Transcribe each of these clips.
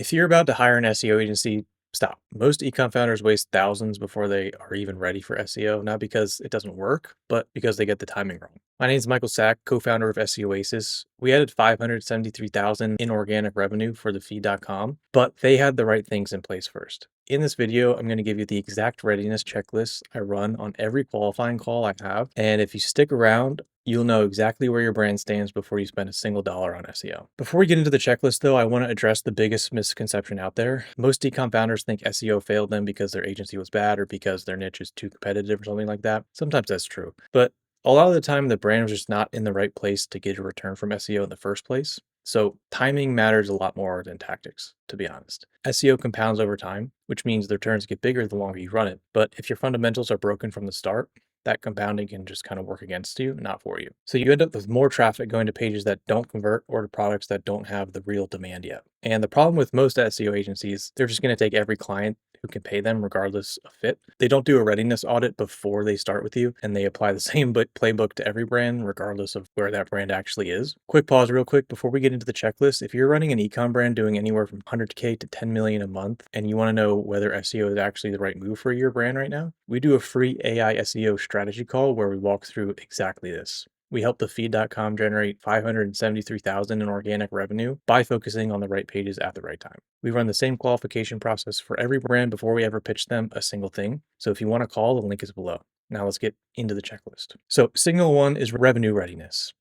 If you're about to hire an SEO agency, stop. Most ecom founders waste thousands before they are even ready for SEO, not because it doesn't work, but because they get the timing wrong. My name is Michael Sack, co-founder of SEOasis. We added 573,000 in organic revenue for the feed.com, but they had the right things in place first. In this video, I'm going to give you the exact readiness checklist I run on every qualifying call I have. And if you stick around, you'll know exactly where your brand stands before you spend a single dollar on SEO. Before we get into the checklist though, I want to address the biggest misconception out there. Most ecom founders think SEO failed them because their agency was bad or because their niche is too competitive or something like that. Sometimes that's true, but a lot of the time the brand was just not in the right place to get a return from SEO in the first place. So timing matters a lot more than tactics, to be honest. SEO compounds over time, which means the returns get bigger the longer you run it. But if your fundamentals are broken from the start, that compounding can just kind of work against you, not for you. So you end up with more traffic going to pages that don't convert or to products that don't have the real demand yet. And the problem with most SEO agencies, they're just going to take every client who can pay them regardless of fit. They don't do a readiness audit before they start with you, and they apply the same playbook to every brand regardless of where that brand actually is. Quick pause real quick before we get into the checklist. If you're running an ecom brand doing anywhere from 100K to 10 million a month and you want to know whether SEO is actually the right move for your brand right now, we do a free AI SEO strategy call where we walk through exactly this. We help the feed.com generate 573,000 in organic revenue by focusing on the right pages at the right time. We run the same qualification process for every brand before we ever pitch them a single thing. So if you want to call, the link is below. Now let's get into the checklist. So signal one is revenue readiness.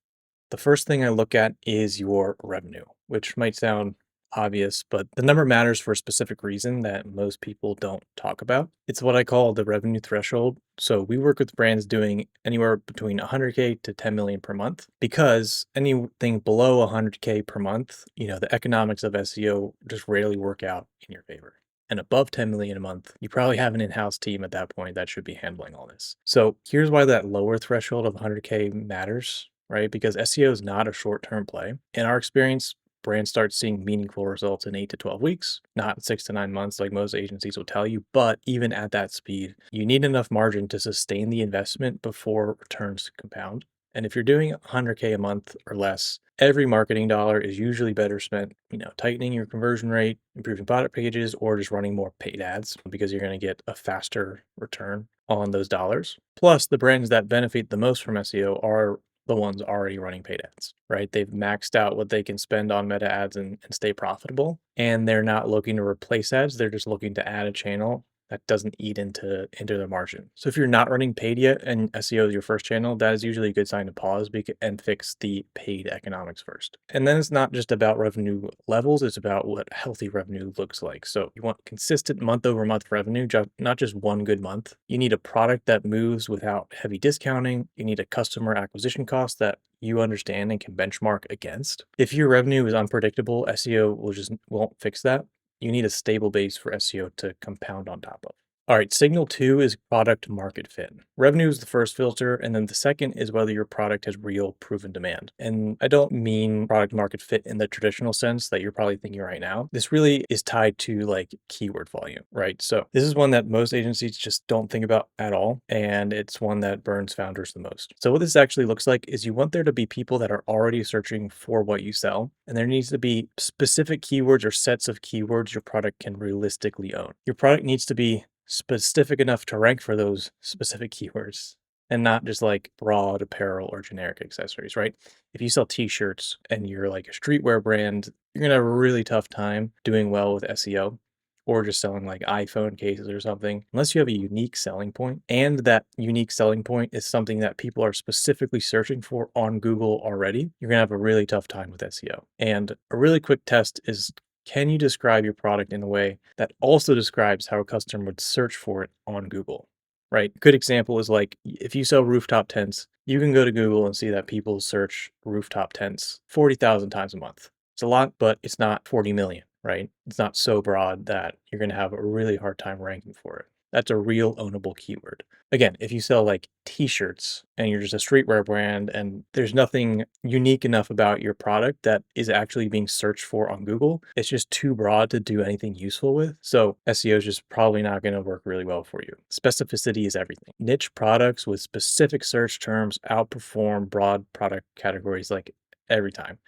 The first thing I look at is your revenue, which might sound obvious, but the number matters for a specific reason that most people don't talk about. It's what I call the revenue threshold. So we work with brands doing anywhere between 100K to 10 million per month because anything below 100K per month, the economics of SEO just rarely work out in your favor. And above 10 million a month, you probably have an in-house team at that point that should be handling all this. So here's why that lower threshold of 100K matters, right? Because SEO is not a short-term play. In our experience, brands start seeing meaningful results in 8 to 12 weeks, not 6 to 9 months like most agencies will tell you. But even at that speed, you need enough margin to sustain the investment before returns compound. And if you're doing 100K a month or less, every marketing dollar is usually better spent, tightening your conversion rate, improving product pages, or just running more paid ads because you're going to get a faster return on those dollars. Plus, the brands that benefit the most from SEO are the ones already running paid ads, right? They've maxed out what they can spend on meta ads and stay profitable. And they're not looking to replace ads. They're just looking to add a channel that doesn't eat into their margin. So if you're not running paid yet and SEO is your first channel, that is usually a good sign to pause and fix the paid economics first. And then it's not just about revenue levels, it's about what healthy revenue looks like. So you want consistent month over month revenue, not just one good month. You need a product that moves without heavy discounting. You need a customer acquisition cost that you understand and can benchmark against. If your revenue is unpredictable, SEO won't fix that. You need a stable base for SEO to compound on top of. All right, signal two is product market fit. Revenue is the first filter, and then the second is whether your product has real proven demand. And I don't mean product market fit in the traditional sense that you're probably thinking right now. This really is tied to like keyword volume, right? So this is one that most agencies just don't think about at all, and it's one that burns founders the most. So what this actually looks like is you want there to be people that are already searching for what you sell, and there needs to be specific keywords or sets of keywords your product can realistically own. Your product needs to be specific enough to rank for those specific keywords and not just like broad apparel or generic accessories, right? If you sell t-shirts and you're like a streetwear brand, you're gonna have a really tough time doing well with SEO or just selling like iPhone cases or something, unless you have a unique selling point. And that unique selling point is something that people are specifically searching for on Google already, you're gonna have a really tough time with SEO. And a really quick test is, can you describe your product in a way that also describes how a customer would search for it on Google, right? Good example is like if you sell rooftop tents, you can go to Google and see that people search rooftop tents 40,000 times a month. It's a lot, but it's not 40 million, right? It's not so broad that you're going to have a really hard time ranking for it. That's a real ownable keyword. Again, if you sell like t-shirts and you're just a streetwear brand and there's nothing unique enough about your product that is actually being searched for on Google, it's just too broad to do anything useful with. So SEO is just probably not going to work really well for you. Specificity is everything. Niche products with specific search terms outperform broad product categories like every time.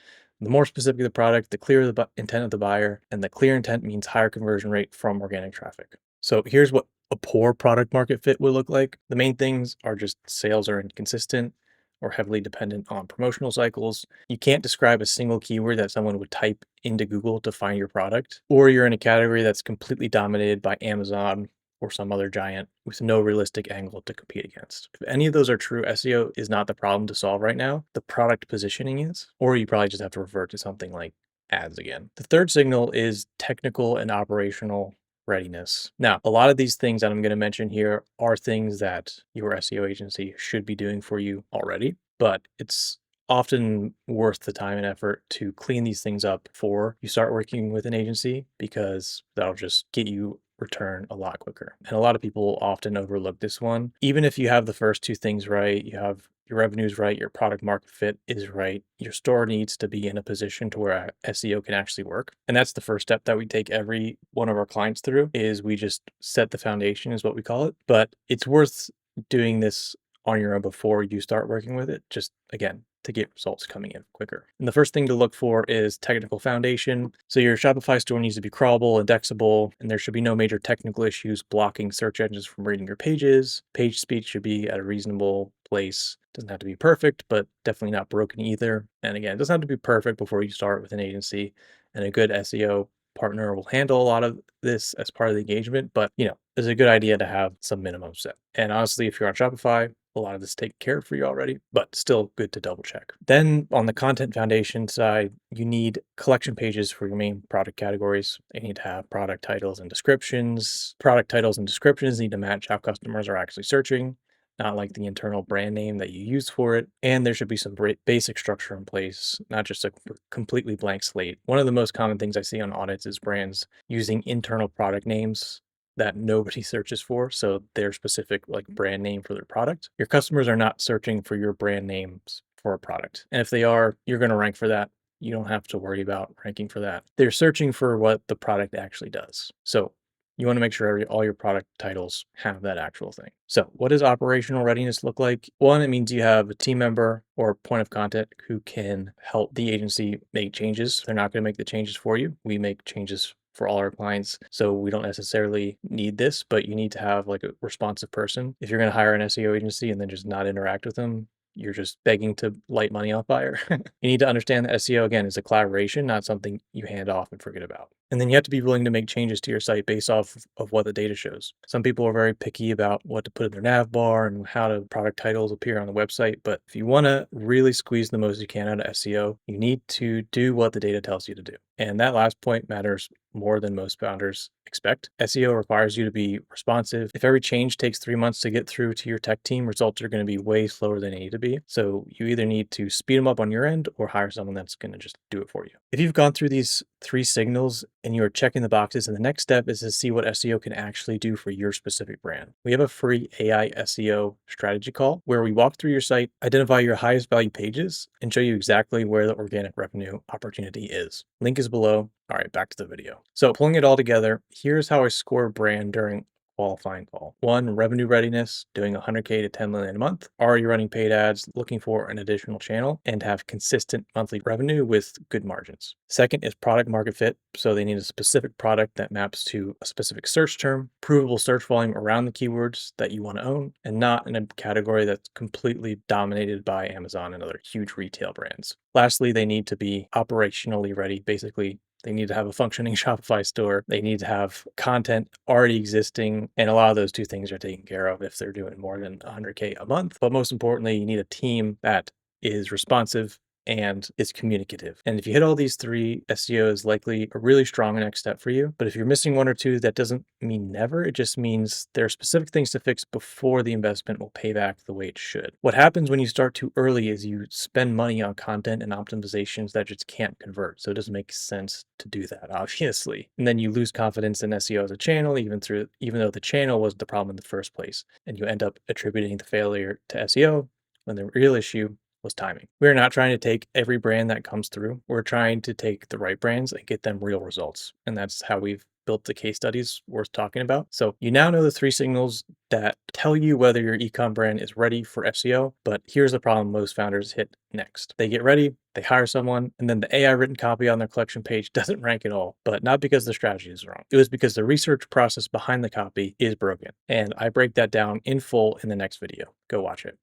The more specific the product, the clearer the intent of the buyer, and the clear intent means higher conversion rate from organic traffic. So here's what a poor product market fit would look like. The main things are just sales are inconsistent or heavily dependent on promotional cycles. You can't describe a single keyword that someone would type into Google to find your product, or you're in a category that's completely dominated by Amazon or some other giant with no realistic angle to compete against. If any of those are true, SEO is not the problem to solve right now. The product positioning is, or you probably just have to revert to something like ads again. The third signal is technical and operational readiness. Now, a lot of these things that I'm going to mention here are things that your SEO agency should be doing for you already, but it's often worth the time and effort to clean these things up before you start working with an agency, because that'll just get you return a lot quicker. And a lot of people often overlook this one. Even if you have the first two things right, you have your revenues right, your product market fit is right, your store needs to be in a position to where SEO can actually work. And that's the first step that we take every one of our clients through, is we just set the foundation is what we call it. But it's worth doing this on your own before you start working with it, just again, to get results coming in quicker. And the first thing to look for is technical foundation. So your Shopify store needs to be crawlable, indexable, and there should be no major technical issues blocking search engines from reading your pages. Page speed should be at a reasonable place. Doesn't have to be perfect, but definitely not broken either. And again, it doesn't have to be perfect before you start with an agency, and a good SEO partner will handle a lot of this as part of the engagement, but it's a good idea to have some minimum set. And honestly, if you're on Shopify, a lot of this taken care of for you already, but still good to double check. Then on the content foundation side, you need collection pages for your main product categories. They need to have product titles and descriptions. Product titles and descriptions need to match how customers are actually searching, not like the internal brand name that you use for it. And there should be some basic structure in place, not just a completely blank slate. One of the most common things I see on audits is brands using internal product names that nobody searches for. So their specific like brand name for their product. Your customers are not searching for your brand names for a product. And if they are, you're going to rank for that. You don't have to worry about ranking for that. They're searching for what the product actually does. So you want to make sure all your product titles have that actual thing. So what does operational readiness look like? One, it means you have a team member or point of contact who can help the agency make changes. They're not going to make the changes for you. We make changes for all our clients, so we don't necessarily need this, but you need to have like a responsive person. If you're going to hire an SEO agency and then just not interact with them, you're just begging to light money on fire. You need to understand that SEO, again, is a collaboration, not something you hand off and forget about. And then you have to be willing to make changes to your site based off of what the data shows. Some people are very picky about what to put in their nav bar and how the product titles appear on the website. But if you want to really squeeze the most you can out of SEO, you need to do what the data tells you to do. And that last point matters more than most founders expect. SEO requires you to be responsive. If every change takes 3 months to get through to your tech team, results are going to be way slower than they need to be. So you either need to speed them up on your end or hire someone that's going to just do it for you. If you've gone through these 3 signals and you are checking the boxes, and the next step is to see what SEO can actually do for your specific brand. We have a free AI SEO strategy call where we walk through your site, identify your highest value pages, and show you exactly where the organic revenue opportunity is. Link is below. All right, back to the video. So pulling it all together, here's how I score a brand during qualifying call. 1, revenue readiness, doing 100K to 10 million a month. Are you running paid ads, looking for an additional channel, and have consistent monthly revenue with good margins? Second is product market fit. So they need a specific product that maps to a specific search term, provable search volume around the keywords that you want to own, and not in a category that's completely dominated by Amazon and other huge retail brands. Lastly, they need to be operationally ready. Basically, they need to have a functioning Shopify store. They need to have content already existing. And a lot of those two things are taken care of if they're doing more than 100K a month. But most importantly, you need a team that is responsive and is communicative. And if you hit all these 3, SEO is likely a really strong next step for you. But if you're missing 1 or 2, that doesn't mean never. It just means there are specific things to fix before the investment will pay back the way it should. What happens when you start too early is you spend money on content and optimizations that just can't convert. So it doesn't make sense to do that, obviously. And then you lose confidence in SEO as a channel, even though the channel wasn't the problem in the first place. And you end up attributing the failure to SEO when the real issue was timing. We're not trying to take every brand that comes through. We're trying to take the right brands and get them real results. And that's how we've built the case studies worth talking about. So you now know the 3 signals that tell you whether your ecom brand is ready for SEO, but here's the problem most founders hit next. They get ready, they hire someone, and then the AI written copy on their collection page doesn't rank at all, but not because the strategy is wrong. It was because the research process behind the copy is broken. And I break that down in full in the next video. Go watch it.